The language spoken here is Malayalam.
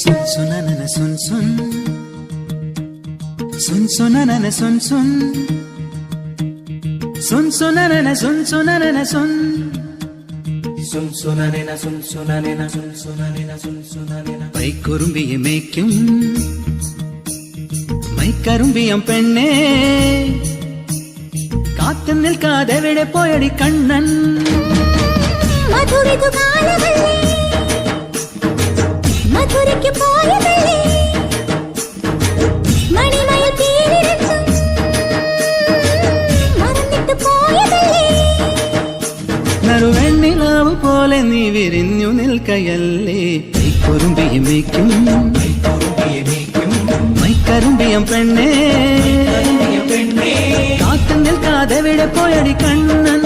സുൻ സുനനന സുൻ സുൻ സുൻ സുനനന സുൻ സുൻ സുൻ സുനനന സുൻ സുനനന സുൻ സുൻ സുനനന സുൻ സുനനന സുൻ സുനനന സുൻ സുനനന പൈക്കുറുമ്പിയെ മേയ്ക്കും മൈക്കറുമ്പിയം പെണ്ണേ കാത്തു നിൽക്കാതെ എവിടെ പോയടി കണ്ണൻ മധുരിതു കാലമല്ലേ മധുരയ്ക്ക് പോയതല്ലേ മണിമയിൽ തീരിരച്ചും മറന്നിട്ട് പോയതല്ലേ നറുവെണ്ണിലാവ് പോലെ നീ വിരിഞ്ഞു നിൽക്കയല്ലേ കൈക്കുറുമ്പിയെ മേയ്ക്കും മൈക്കറുമ്പിയം പെണ്ണേ കാത്തു നിൽക്കാതെ എവിടെ പോയടി കണ്ണൻ